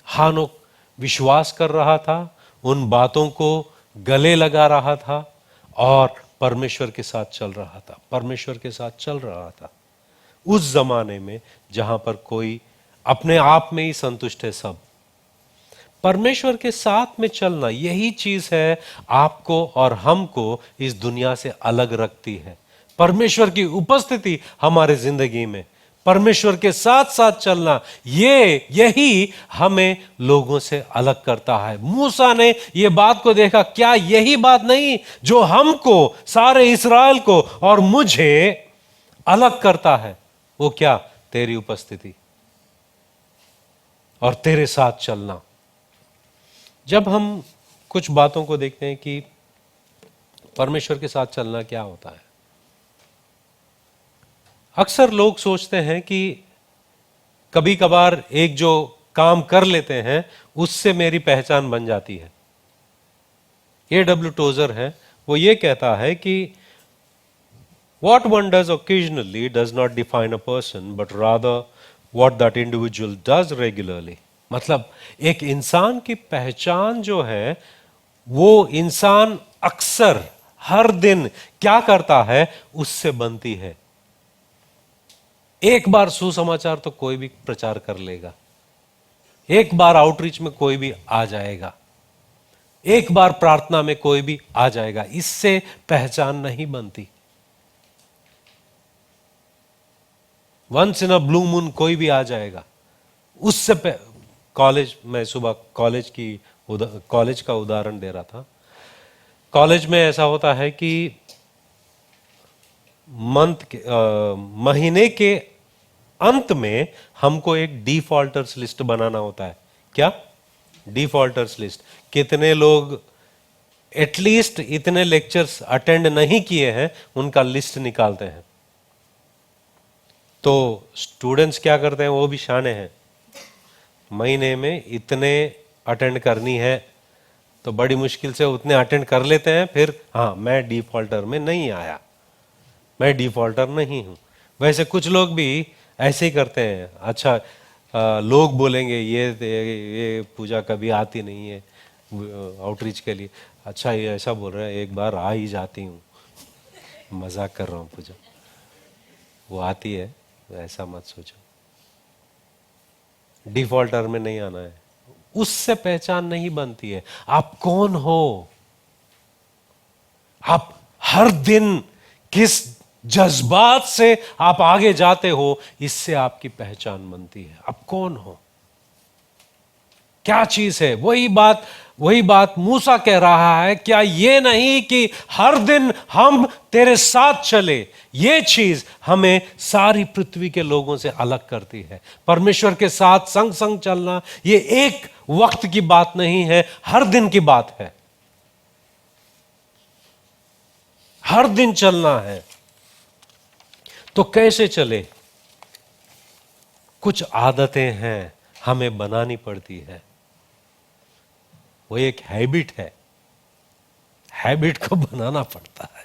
S1: हानोक विश्वास कर रहा था, उन बातों को गले लगा रहा था और परमेश्वर के साथ चल रहा था, परमेश्वर के साथ चल रहा था। उस जमाने में जहां पर कोई अपने आप में ही संतुष्ट है, सब परमेश्वर के साथ में चलना, यही चीज है आपको और हमको इस दुनिया से अलग रखती है। परमेश्वर की उपस्थिति हमारे जिंदगी में, परमेश्वर के साथ साथ चलना, यही हमें लोगों से अलग करता है। मूसा ने यह बात को देखा, क्या यही बात नहीं जो हमको, सारे इस्राएल को और मुझे अलग करता है? वो क्या? तेरी उपस्थिति और तेरे साथ चलना। जब हम कुछ बातों को देखते हैं कि परमेश्वर के साथ चलना क्या होता है, अक्सर लोग सोचते हैं कि कभी कभार एक जो काम कर लेते हैं उससे मेरी पहचान बन जाती है। A.W. टोजर है, वो ये कहता है कि what one does occasionally does not define a person, but rather what that individual does regularly. मतलब एक इंसान की पहचान जो है वो इंसान अक्सर हर दिन क्या करता है उससे बनती है। एक बार सुसमाचार तो कोई भी प्रचार कर लेगा, एक बार आउटरीच में कोई भी आ जाएगा, एक बार प्रार्थना में कोई भी आ जाएगा, इससे पहचान नहीं बनती। Once in a blue moon कोई भी आ जाएगा, उससे कॉलेज में सुबह कॉलेज का उदाहरण दे रहा था। कॉलेज में ऐसा होता है कि महीने के अंत में हमको एक डिफॉल्टर्स लिस्ट बनाना होता है। क्या? Defaulters list. कितने लोग एटलीस्ट इतने लेक्चर्स अटेंड नहीं किए हैं उनका लिस्ट निकालते हैं। तो स्टूडेंट्स क्या करते हैं, वो भी शाने हैं, महीने में इतने अटेंड करनी है तो बड़ी मुश्किल से उतने अटेंड कर लेते हैं, फिर हाँ मैं डिफॉल्टर में नहीं आया, मैं डिफॉल्टर नहीं हूं। वैसे कुछ लोग भी ऐसे ही करते हैं। अच्छा लोग बोलेंगे ये पूजा कभी आती नहीं है आउटरीच के लिए। अच्छा ये ऐसा बोल रहे हैं, एक बार आ ही जाती हूँ, मजाक कर रहा हूँ पूजा, वो आती है, ऐसा मत सोचो। डिफॉल्टर में नहीं आना है, उससे पहचान नहीं बनती है। आप कौन हो, आप हर दिन किस जज्बात से आप आगे जाते हो, इससे आपकी पहचान बनती है। आप कौन हो, क्या चीज है। वही बात मूसा कह रहा है, क्या ये नहीं कि हर दिन हम तेरे साथ चले, ये चीज हमें सारी पृथ्वी के लोगों से अलग करती है। परमेश्वर के साथ संग संग चलना ये एक वक्त की बात नहीं है, हर दिन की बात है, हर दिन चलना है। तो कैसे चले? कुछ आदतें हैं हमें बनानी पड़ती है, वो एक हैबिट है, हैबिट को बनाना पड़ता है।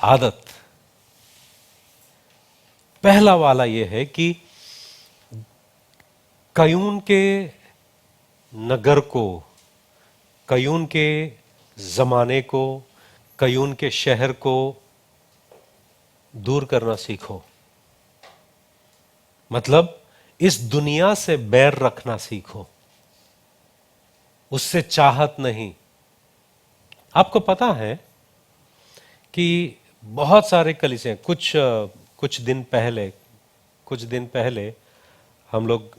S1: आदत पहला वाला यह है कि कयून के नगर को, कयून के जमाने को, कयून के शहर को दूर करना सीखो। मतलब इस दुनिया से बैर रखना सीखो, उससे चाहत नहीं। आपको पता है कि बहुत सारे कलीसिया, कुछ दिन पहले हम लोग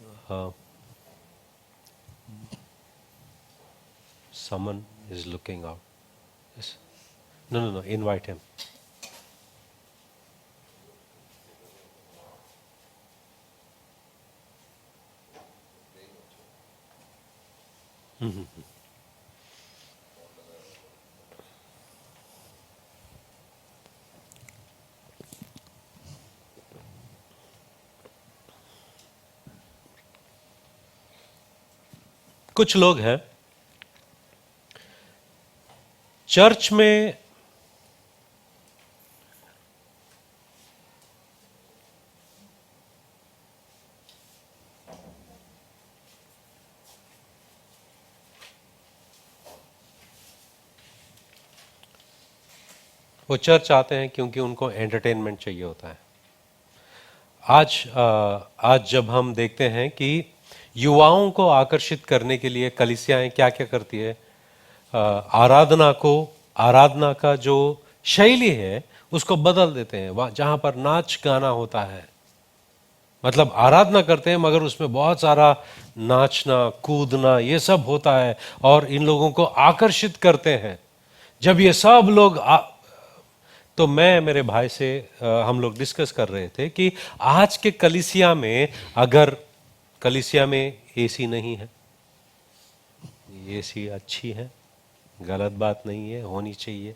S1: someone is looking out, no invite him. कुछ लोग हैं चर्च में वो चर्च आते हैं क्योंकि उनको एंटरटेनमेंट चाहिए होता है। आज जब हम देखते हैं कि युवाओं को आकर्षित करने के लिए कलीसियाएं क्या क्या करती है, आराधना का जो शैली है उसको बदल देते हैं। वहां जहां पर नाच गाना होता है, मतलब आराधना करते हैं मगर उसमें बहुत सारा नाचना कूदना ये सब होता है और इन लोगों को आकर्षित करते हैं। जब ये सब लोग तो मैं मेरे भाई से हम लोग डिस्कस कर रहे थे कि आज के कलीसिया में, अगर कलीसिया में एसी नहीं है, एसी अच्छी है, गलत बात नहीं है, होनी चाहिए,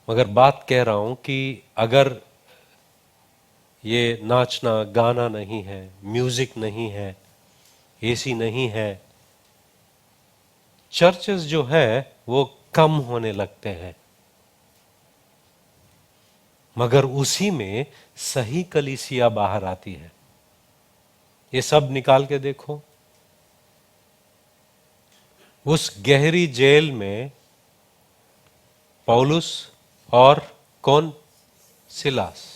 S1: मगर बात कह रहा हूं कि अगर ये नाचना गाना नहीं है, म्यूजिक नहीं है, एसी नहीं है, चर्चेस जो है वो कम होने लगते हैं, मगर उसी में सही कलीसिया बाहर आती है। ये सब निकाल के देखो, उस गहरी जेल में पौलुस और कौन, सिलास,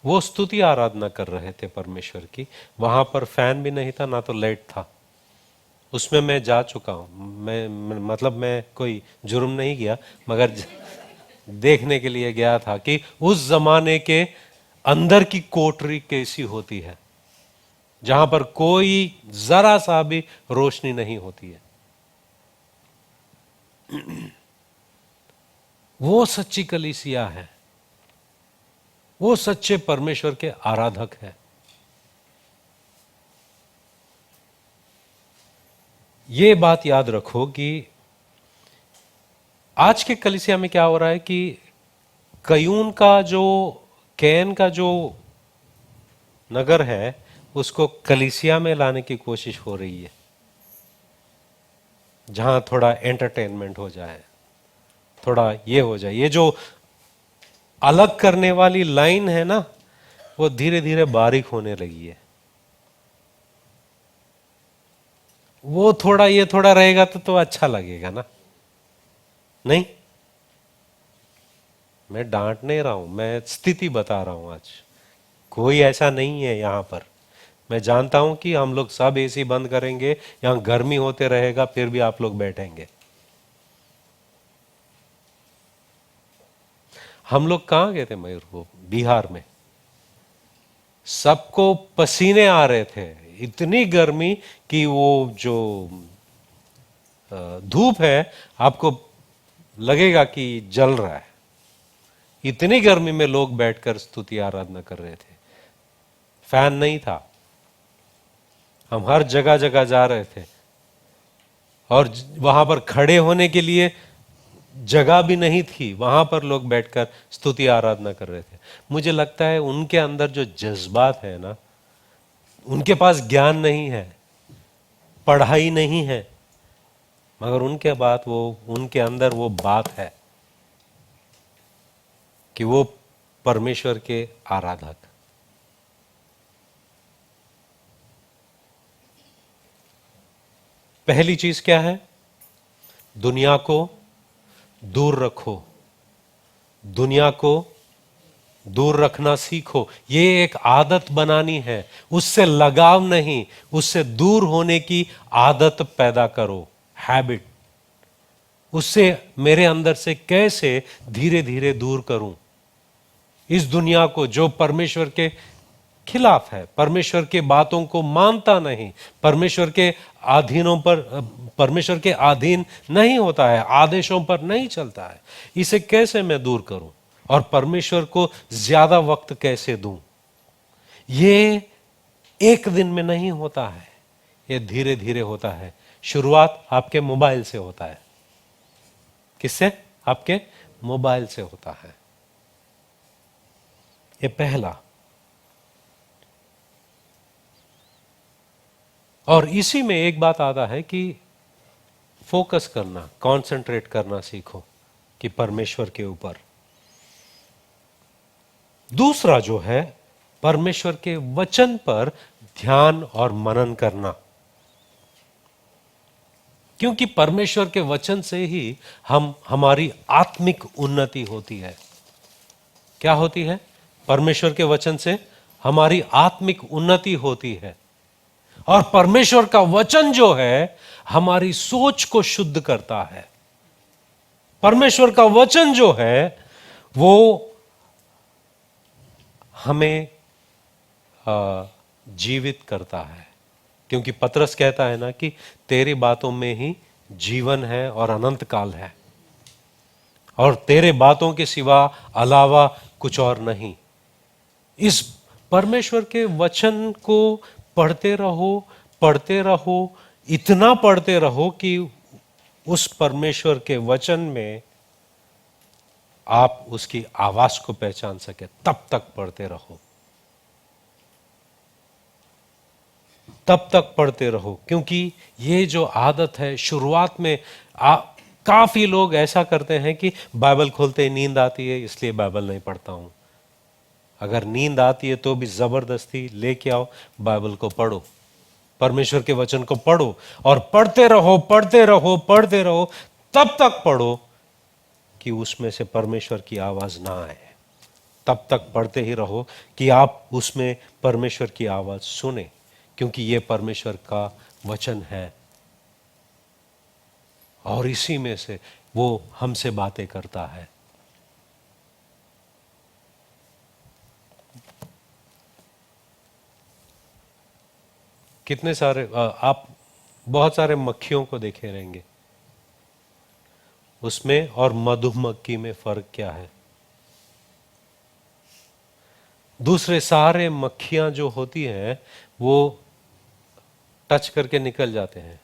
S1: वो स्तुति आराधना कर रहे थे परमेश्वर की। वहां पर फैन भी नहीं था, ना तो लाइट था। उसमें मैं जा चुका हूं, मतलब मैं कोई जुर्म नहीं किया, मगर देखने के लिए गया था कि उस जमाने के अंदर की कोठरी कैसी होती है, जहां पर कोई जरा सा भी रोशनी नहीं होती है। वो सच्ची कलीसिया है, वो सच्चे परमेश्वर के आराधक है। ये बात याद रखो कि आज के कलीसिया में क्या हो रहा है कि कयून का जो, कैन का जो नगर है, उसको कलीसिया में लाने की कोशिश हो रही है, जहां थोड़ा एंटरटेनमेंट हो जाए, थोड़ा ये हो जाए। ये जो अलग करने वाली लाइन है ना, वो धीरे धीरे बारीक होने लगी है। वो थोड़ा, ये थोड़ा रहेगा तो अच्छा लगेगा ना। नहीं, मैं डांट नहीं रहा हूं, मैं स्थिति बता रहा हूं। आज कोई ऐसा नहीं है यहां पर। मैं जानता हूं कि हम लोग सब एसी बंद करेंगे, यहां गर्मी होते रहेगा, फिर भी आप लोग बैठेंगे। हम लोग कहां गए थे मयूर, को बिहार में, सबको पसीने आ रहे थे, इतनी गर्मी कि वो जो धूप है आपको लगेगा कि जल रहा है। इतनी गर्मी में लोग बैठकर स्तुति आराधना कर रहे थे, फैन नहीं था। हम हर जगह जगह जा रहे थे और वहां पर खड़े होने के लिए जगह भी नहीं थी, वहां पर लोग बैठकर स्तुति आराधना कर रहे थे। मुझे लगता है उनके अंदर जो जज्बात है ना, उनके पास ज्ञान नहीं है, पढ़ाई नहीं है, मगर उनके बात, वो उनके अंदर वो बात है कि वो परमेश्वर के आराधक। पहली चीज क्या है, दुनिया को दूर रखो, दुनिया को दूर रखना सीखो। ये एक आदत बनानी है, उससे लगाव नहीं, उससे दूर होने की आदत पैदा करो, हैबिट। उससे मेरे अंदर से कैसे धीरे धीरे दूर करूं इस दुनिया को, जो परमेश्वर के खिलाफ है, परमेश्वर के बातों को मानता नहीं, परमेश्वर के अधीनों पर, परमेश्वर के अधीन नहीं होता है, आदेशों पर नहीं चलता है। इसे कैसे मैं दूर करूं और परमेश्वर को ज्यादा वक्त कैसे दूं। ये एक दिन में नहीं होता है, ये धीरे धीरे होता है। शुरुआत आपके मोबाइल से होता है। किससे? आपके मोबाइल से होता है। ये पहला। और इसी में एक बात आता है कि फोकस करना, कंसंट्रेट करना सीखो कि परमेश्वर के ऊपर। दूसरा जो है, परमेश्वर के वचन पर ध्यान और मनन करना, क्योंकि परमेश्वर के वचन से ही हमारी आत्मिक उन्नति होती है। क्या होती है? परमेश्वर के वचन से हमारी आत्मिक उन्नति होती है। और परमेश्वर का वचन जो है हमारी सोच को शुद्ध करता है। परमेश्वर का वचन जो है वो हमें जीवित करता है, क्योंकि पतरस कहता है ना कि तेरी बातों में ही जीवन है और अनंत काल है, और तेरे बातों के सिवा अलावा कुछ और नहीं। इस परमेश्वर के वचन को पढ़ते रहो, पढ़ते रहो, इतना पढ़ते रहो कि उस परमेश्वर के वचन में आप उसकी आवाज को पहचान सके। तब तक पढ़ते रहो, तब तक पढ़ते रहो। क्योंकि ये जो आदत है शुरुआत में काफी लोग ऐसा करते हैं कि बाइबल खोलते ही नींद आती है इसलिए बाइबल नहीं पढ़ता हूं। अगर नींद आती है तो भी जबरदस्ती लेके आओ, बाइबल को पढ़ो, परमेश्वर के वचन को पढ़ो और पढ़ते रहो पढ़ते रहो पढ़ते रहो, तब तक पढ़ो कि उसमें से परमेश्वर की आवाज ना आए। तब तक पढ़ते ही रहो कि आप उसमें परमेश्वर की आवाज सुने, क्योंकि यह परमेश्वर का वचन है और इसी में से वो हमसे बातें करता है। कितने सारे आप बहुत सारे मक्खियों को देखे रहेंगे, उसमें और मधुमक्खी में फर्क क्या है? दूसरे सारे मक्खियां जो होती हैं वो टच करके निकल जाते हैं,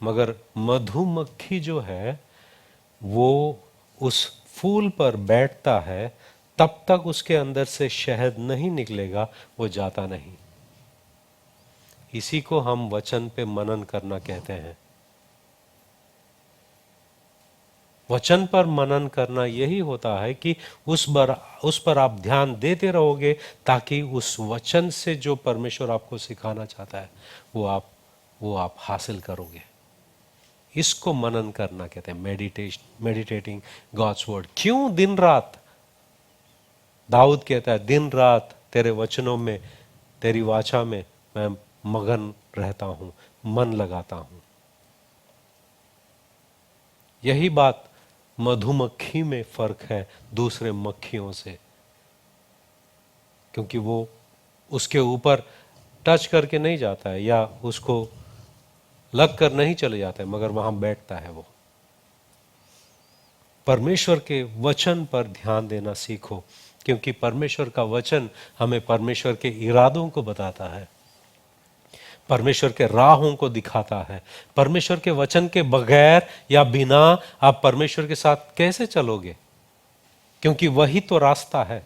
S1: मगर मधुमक्खी जो है वो उस फूल पर बैठता है, तब तक उसके अंदर से शहद नहीं निकलेगा, वो जाता नहीं। इसी को हम वचन पे मनन करना कहते हैं। वचन पर मनन करना यही होता है कि उस पर आप ध्यान देते रहोगे, ताकि उस वचन से जो परमेश्वर आपको सिखाना चाहता है वो आप हासिल करोगे। इसको मनन करना कहते हैं, मेडिटेटिंग गॉड्स वर्ड। क्यों दिन रात? दाऊद कहता है दिन रात तेरे वचनों में, तेरी वाचा में मैं मगन रहता हूं, मन लगाता हूं। यही बात मधुमक्खी में फर्क है दूसरे मक्खियों से, क्योंकि वो उसके ऊपर टच करके नहीं जाता है या उसको लग कर नहीं चले जाता है, मगर वहां बैठता है वो। परमेश्वर के वचन पर ध्यान देना सीखो, क्योंकि परमेश्वर का वचन हमें परमेश्वर के इरादों को बताता है, परमेश्वर के राहों को दिखाता है। परमेश्वर के वचन के बगैर या बिना आप परमेश्वर के साथ कैसे चलोगे? क्योंकि वही तो रास्ता है।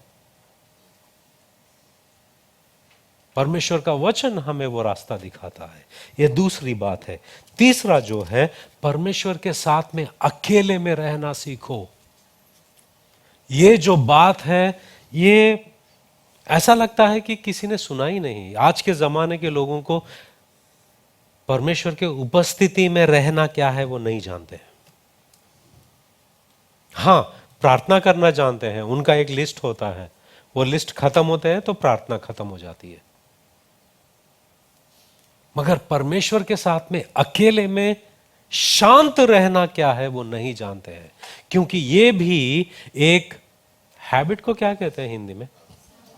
S1: परमेश्वर का वचन हमें वो रास्ता दिखाता है। यह दूसरी बात है। तीसरा जो है, परमेश्वर के साथ में अकेले में रहना सीखो। ये जो बात है, ये ऐसा लगता है कि किसी ने सुना ही नहीं। आज के जमाने के लोगों को परमेश्वर के उपस्थिति में रहना क्या है वो नहीं जानते हैं। हाँ, प्रार्थना करना जानते हैं, उनका एक लिस्ट होता है, वो लिस्ट खत्म होते हैं तो प्रार्थना खत्म हो जाती है। मगर परमेश्वर के साथ में अकेले में शांत रहना क्या है वो नहीं जानते हैं, क्योंकि ये भी एक हैबिट को क्या कहते हैं हिंदी में?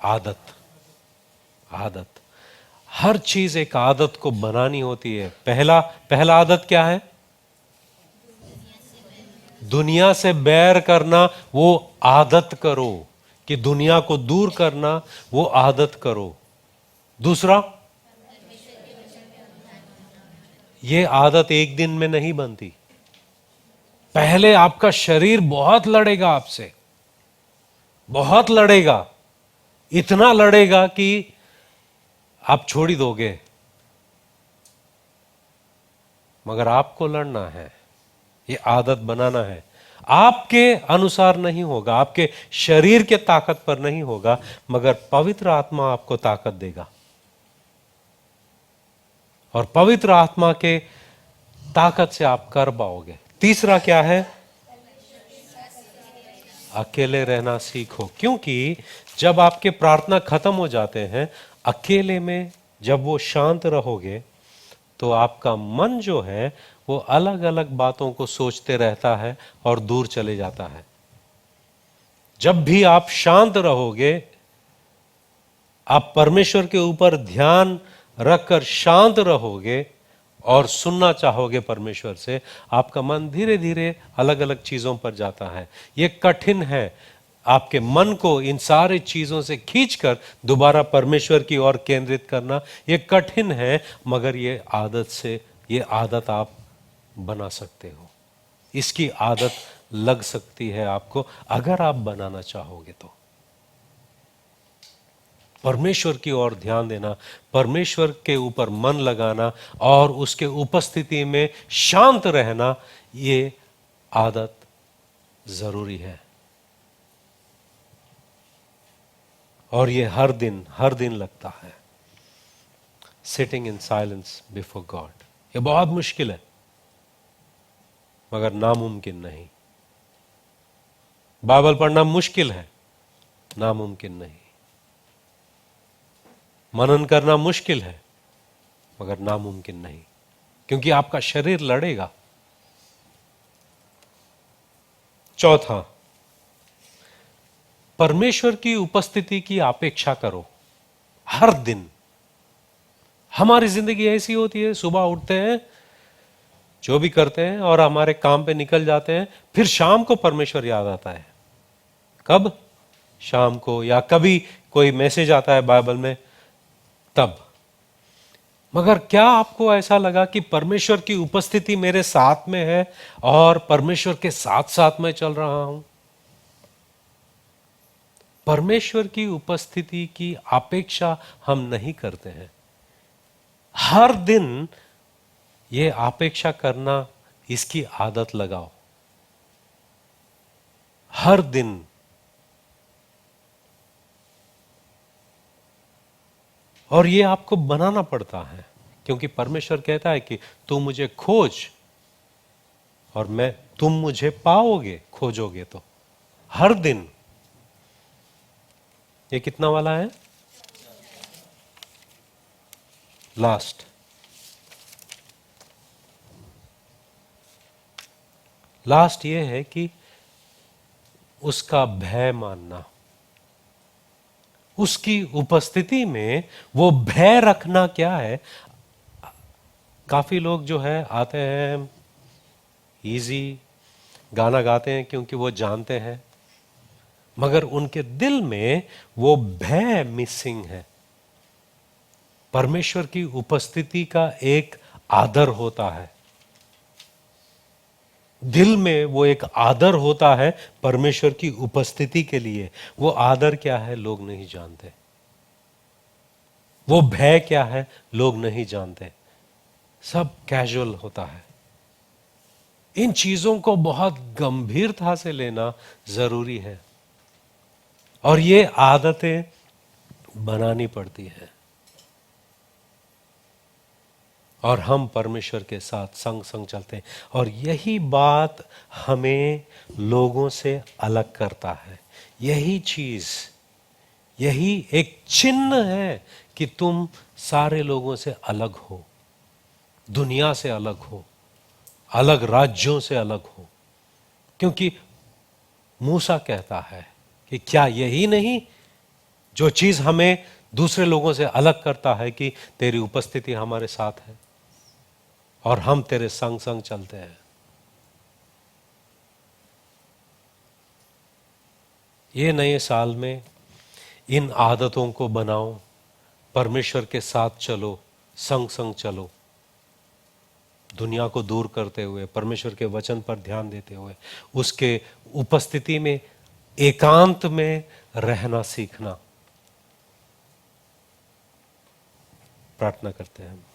S1: आदत। आदत, हर चीज एक आदत को बनानी होती है। पहला आदत क्या है? दुनिया से बैर करना, वो आदत करो कि दुनिया को दूर करना, वो आदत करो। दूसरा, ये आदत एक दिन में नहीं बनती। पहले आपका शरीर बहुत लड़ेगा आपसे, बहुत लड़ेगा, इतना लड़ेगा कि आप छोड़ ही दोगे, मगर आपको लड़ना है, ये आदत बनाना है। आपके अनुसार नहीं होगा, आपके शरीर के ताकत पर नहीं होगा, मगर पवित्र आत्मा आपको ताकत देगा, और पवित्र आत्मा के ताकत से आप कर पाओगे। तीसरा क्या है? अकेले रहना सीखो, क्योंकि जब आपके प्रार्थना खत्म हो जाते हैं, अकेले में जब वो शांत रहोगे, तो आपका मन जो है वो अलग अलग बातों को सोचते रहता है और दूर चले जाता है। जब भी आप शांत रहोगे, आप परमेश्वर के ऊपर ध्यान रखकर शांत रहोगे और सुनना चाहोगे परमेश्वर से, आपका मन धीरे धीरे अलग अलग चीजों पर जाता है। यह कठिन है आपके मन को इन सारी चीजों से खींचकर दोबारा परमेश्वर की ओर केंद्रित करना। यह कठिन है, मगर ये आदत आप बना सकते हो। इसकी आदत लग सकती है आपको, अगर आप बनाना चाहोगे तो। परमेश्वर की ओर ध्यान देना, परमेश्वर के ऊपर मन लगाना और उसके उपस्थिति में शांत रहना, ये आदत जरूरी है। और ये हर दिन लगता है। Sitting in silence before God, ये बहुत मुश्किल है मगर नामुमकिन नहीं। बाइबल पढ़ना मुश्किल है, नामुमकिन नहीं। मनन करना मुश्किल है मगर नामुमकिन नहीं, क्योंकि आपका शरीर लड़ेगा। चौथा, परमेश्वर की उपस्थिति की अपेक्षा करो हर दिन। हमारी जिंदगी ऐसी होती है, सुबह उठते हैं, जो भी करते हैं और हमारे काम पे निकल जाते हैं, फिर शाम को परमेश्वर याद आता है। कब? शाम को, या कभी कोई मैसेज आता है बाइबल में तब। मगर क्या आपको ऐसा लगा कि परमेश्वर की उपस्थिति मेरे साथ में है और परमेश्वर के साथ साथ मैं चल रहा हूं? परमेश्वर की उपस्थिति की अपेक्षा हम नहीं करते हैं। हर दिन ये अपेक्षा करना, इसकी आदत लगाओ हर दिन। और ये आपको बनाना पड़ता है, क्योंकि परमेश्वर कहता है कि तू मुझे खोज और तुम मुझे पाओगे, खोजोगे तो। हर दिन। ये कितना वाला है? लास्ट ये है कि उसका भय मानना। उसकी उपस्थिति में वो भय रखना क्या है? काफी लोग जो है आते हैं, इजी गाना गाते हैं क्योंकि वो जानते हैं, मगर उनके दिल में वो भय मिसिंग है। परमेश्वर की उपस्थिति का एक आदर होता है, दिल में वो एक आदर होता है परमेश्वर की उपस्थिति के लिए। वो आदर क्या है लोग नहीं जानते, वो भय क्या है लोग नहीं जानते, सब कैजुअल होता है। इन चीजों को बहुत गंभीरता से लेना जरूरी है और ये आदतें बनानी पड़ती है। और हम परमेश्वर के साथ संग संग चलते हैं, और यही बात हमें लोगों से अलग करता है। यही चीज, यही एक चिन्ह है कि तुम सारे लोगों से अलग हो, दुनिया से अलग हो, अलग राज्यों से अलग हो। क्योंकि मूसा कहता है कि क्या यही नहीं जो चीज हमें दूसरे लोगों से अलग करता है कि तेरी उपस्थिति हमारे साथ है और हम तेरे संग संग चलते हैं। ये नए साल में इन आदतों को बनाओ, परमेश्वर के साथ चलो, संग संग चलो, दुनिया को दूर करते हुए परमेश्वर के वचन पर ध्यान देते हुए उसके उपस्थिति में एकांत में रहना सीखना। प्रार्थना करते हैं।